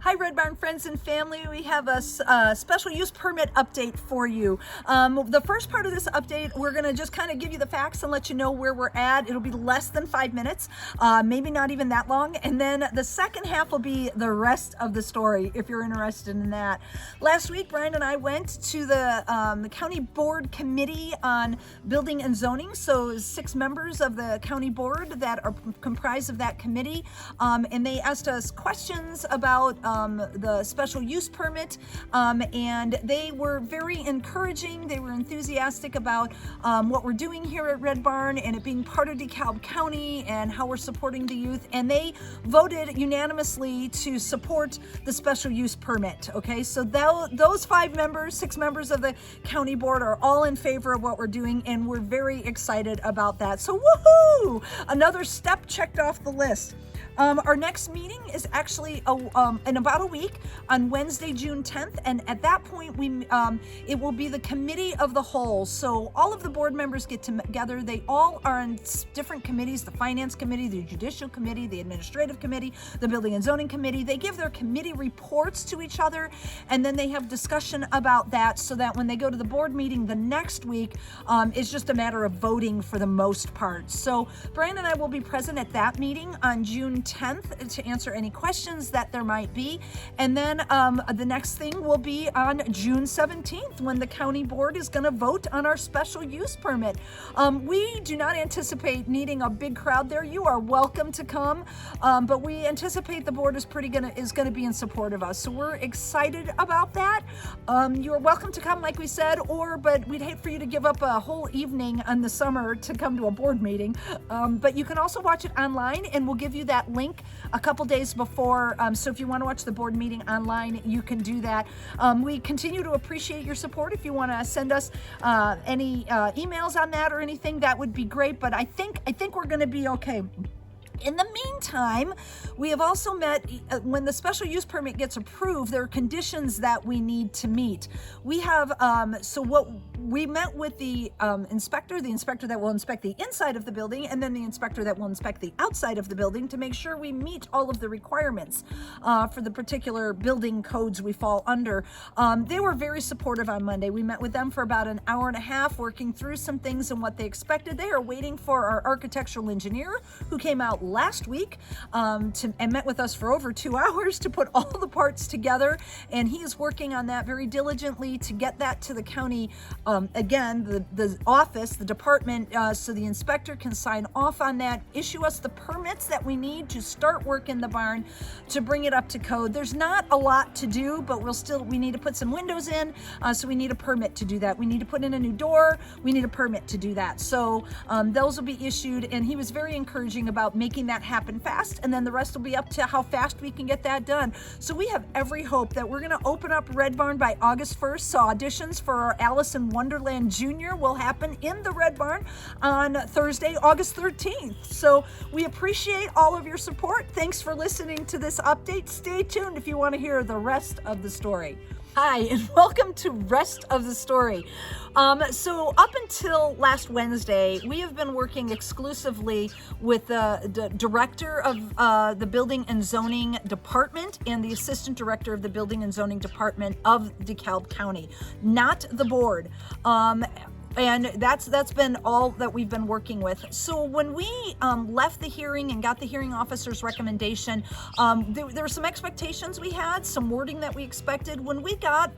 Hi, Red Barn friends and family. We have a special use permit update for you. The first part of this update, we're going to just kind of give you the facts and let you know where we're at. It'll be less than 5 minutes, maybe not even that long. And then the second half will be the rest of the story, if you're interested in that. Last week, Brian and I went to the County Board Committee on Building and Zoning. So 6 members of the county board that are comprised of that committee. And they asked us questions about the special use permit, and they were very encouraging. They were enthusiastic about what we're doing here at Red Barn and it being part of DeKalb County and how we're supporting the youth, and they voted unanimously to support the special use permit. Okay, so those 6 members of the county board are all in favor of what we're doing, and we're very excited about that. So woohoo! Another step checked off the list. Our next meeting is actually in about a week on Wednesday, June 10th. And at that point, it will be the committee of the whole. So all of the board members get together. They all are on different committees: the finance committee, the judicial committee, the administrative committee, the building and zoning committee. They give their committee reports to each other, and then they have discussion about that so that when they go to the board meeting the next week, it's just a matter of voting for the most part. So Brian and I will be present at that meeting on June 10th to answer any questions that there might be. And then the next thing will be on June 17th when the county board is going to vote on our special use permit. We do not anticipate needing a big crowd there. You are welcome to come, but we anticipate the board is going to be in support of us. So we're excited about that. You are welcome to come, like we said, but we'd hate for you to give up a whole evening in the summer to come to a board meeting. But you can also watch it online, and we'll give you that link a couple days before. So if you want to watch the board meeting online, you can do that. We continue to appreciate your support. If you want to send us any emails on that or anything, that would be great. But I think we're going to be okay. In the meantime, we have also met, when the special use permit gets approved, there are conditions that we need to meet. We have, we met with the inspector that will inspect the inside of the building, and then the inspector that will inspect the outside of the building to make sure we meet all of the requirements for the particular building codes we fall under. They were very supportive on Monday. We met with them for about an hour and a half, working through some things and what they expected. They are waiting for our architectural engineer, who came out last week and met with us for over 2 hours to put all the parts together, and he is working on that very diligently to get that to the county, again, the office, the department, so the inspector can sign off on that, issue us the permits that we need to start work in the barn to bring it up to code. There's not a lot to do, but we need to put some windows in, so we need a permit to do that. We need to put in a new door. We need a permit to do that. So those will be issued, and he was very encouraging about making that happen fast, and then the rest will be up to how fast we can get that done. So we have every hope that we're going to open up Red Barn by August 1st. So auditions for our Alice in Wonderland Junior will happen in the Red Barn on Thursday, August 13th. So we appreciate all of your support. Thanks for listening to this update. Stay tuned if you want to hear the rest of the story. Hi, and welcome to Rest of the Story. So up until last Wednesday, we have been working exclusively with the director of the Building and Zoning Department and the assistant director of the Building and Zoning Department of DeKalb County, not the board. And that's been all that we've been working with. So when we left the hearing and got the hearing officer's recommendation, there were some expectations we had, some wording that we expected. When we got,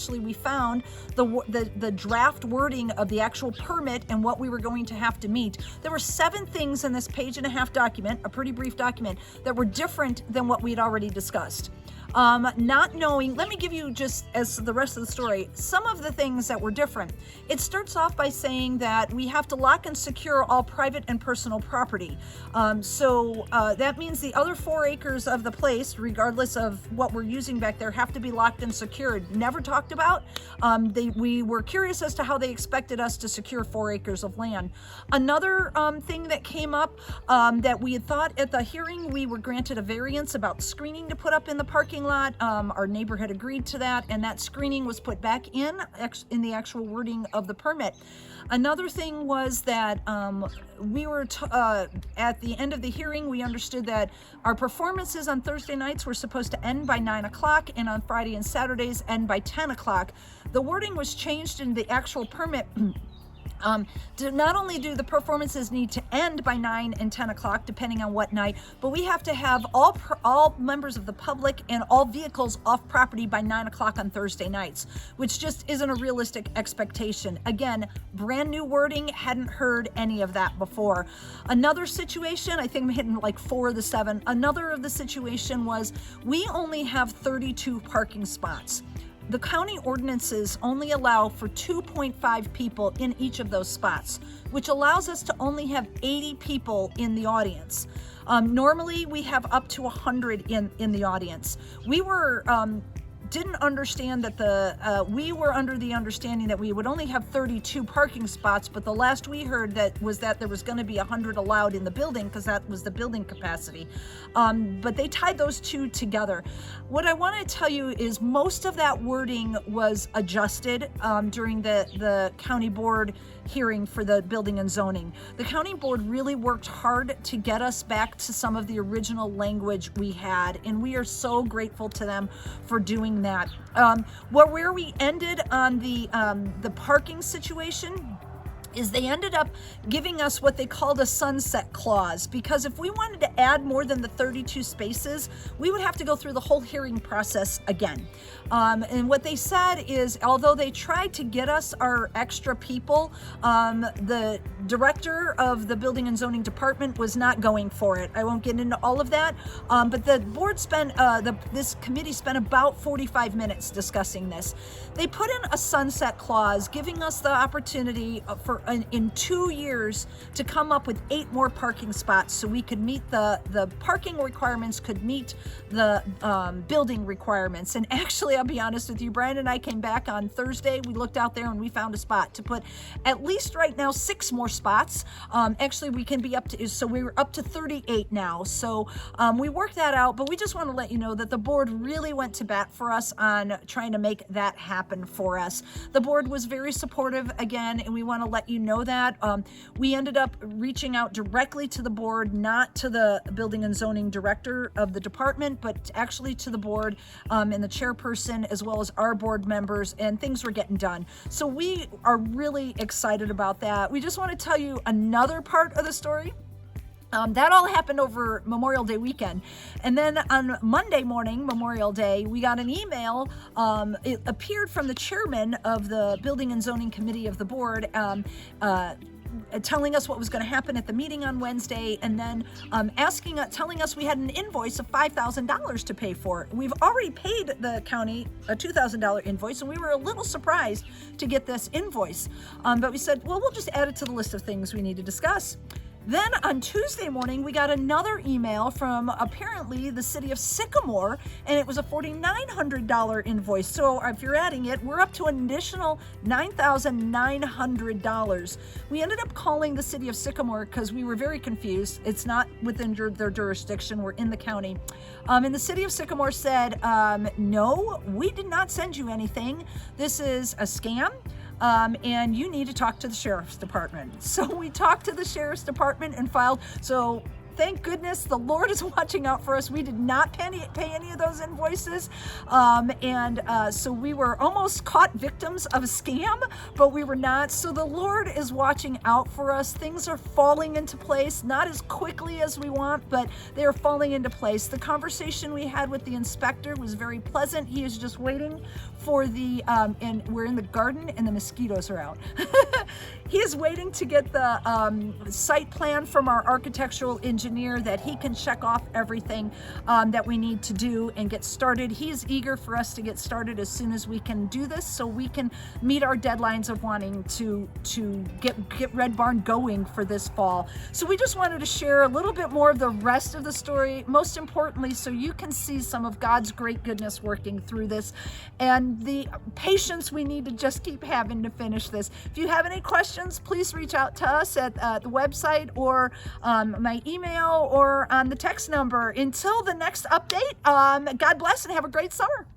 we found the draft wording of the actual permit and what we were going to have to meet. There were 7 things in this page-and-a-half document, a pretty brief document, that were different than what we had already discussed. Not knowing, let me give you, just as the rest of the story, some of the things that were different. It starts off by saying that we have to lock and secure all private and personal property. That means the other 4 acres of the place, regardless of what we're using back there, have to be locked and secured. Never talked about. We were curious as to how they expected us to secure 4 acres of land. Another thing that came up, that we had thought at the hearing, we were granted a variance about screening to put up in the parking parking lot. Our neighbor had agreed to that, and that screening was put back in the actual wording of the permit. Another thing was that we were at the end of the hearing, we understood that our performances on Thursday nights were supposed to end by 9 o'clock, and on Friday and Saturdays end by 10 o'clock. The wording was changed in the actual permit. Not only do the performances need to end by 9 and 10 o'clock, depending on what night, but we have to have all members of the public and all vehicles off property by 9 o'clock on Thursday nights, which just isn't a realistic expectation. Again, brand new wording, hadn't heard any of that before. Another situation, I think I'm hitting like 4 of the 7. Another of the situation was we only have 32 parking spots. The county ordinances only allow for 2.5 people in each of those spots, which allows us to only have 80 people in the audience. Normally we have up to 100 in the audience. We were didn't understand that we were under the understanding that we would only have 32 parking spots, but the last we heard that there was going to be 100 allowed in the building because that was the building capacity. But they tied those two together. What I want to tell you is most of that wording was adjusted during the county board hearing for the building and zoning. The county board really worked hard to get us back to some of the original language we had, and we are so grateful to them for doing that. Where we ended on the parking situation is they ended up giving us what they called a sunset clause, because if we wanted to add more than the 32 spaces, we would have to go through the whole hearing process again. And what they said is, although they tried to get us our extra people, the director of the building and zoning department was not going for it. I won't get into all of that, but the board spent, this committee spent about 45 minutes discussing this. They put in a sunset clause, giving us the opportunity in 2 years to come up with 8 more parking spots so we could meet the parking requirements, could meet the building requirements. And actually, I'll be honest with you, Brian and I came back on Thursday. We looked out there and we found a spot to put at least right now 6 more spots. Actually, we can be up to, so we were up to 38 now. So we worked that out, but we just want to let you know that the board really went to bat for us on trying to make that happen for us. The board was very supportive again, and we want to let you know that. We ended up reaching out directly to the board, not to the building and zoning director of the department, but actually to the board and the chairperson, as well as our board members, and things were getting done. So we are really excited about that. We just want to tell you another part of the story. That all happened over Memorial Day weekend. And then on Monday morning, Memorial Day, we got an email. It appeared from the chairman of the Building and Zoning Committee of the board, telling us what was going to happen at the meeting on Wednesday, and then telling us we had an invoice of $5,000 to pay for. We've already paid the county a $2,000 invoice, and we were a little surprised to get this invoice. But we said, well, we'll just add it to the list of things we need to discuss. Then on Tuesday morning, we got another email from apparently the city of Sycamore, and it was a $4,900 invoice. So if you're adding it, we're up to an additional $9,900. We ended up calling the city of Sycamore because we were very confused. It's not within their jurisdiction. We're in the county. And the city of Sycamore said, no, we did not send you anything. This is a scam. And you need to talk to the sheriff's department. So we talked to the sheriff's department and filed. So thank goodness the Lord is watching out for us. We did not pay any of those invoices. So we were almost caught victims of a scam, but we were not. So the Lord is watching out for us. Things are falling into place, not as quickly as we want, but they are falling into place. The conversation we had with the inspector was very pleasant. He is just waiting for and we're in the garden and the mosquitoes are out. He is waiting to get the site plan from our architectural engineer that he can check off everything that we need to do and get started. He is eager for us to get started as soon as we can do this, so we can meet our deadlines of wanting to get Red Barn going for this fall. So we just wanted to share a little bit more of the rest of the story, most importantly, so you can see some of God's great goodness working through this and the patience we need to just keep having to finish this. If you have any questions questions, please reach out to us at the website or my email or on the text number. Until the next update, God bless and have a great summer.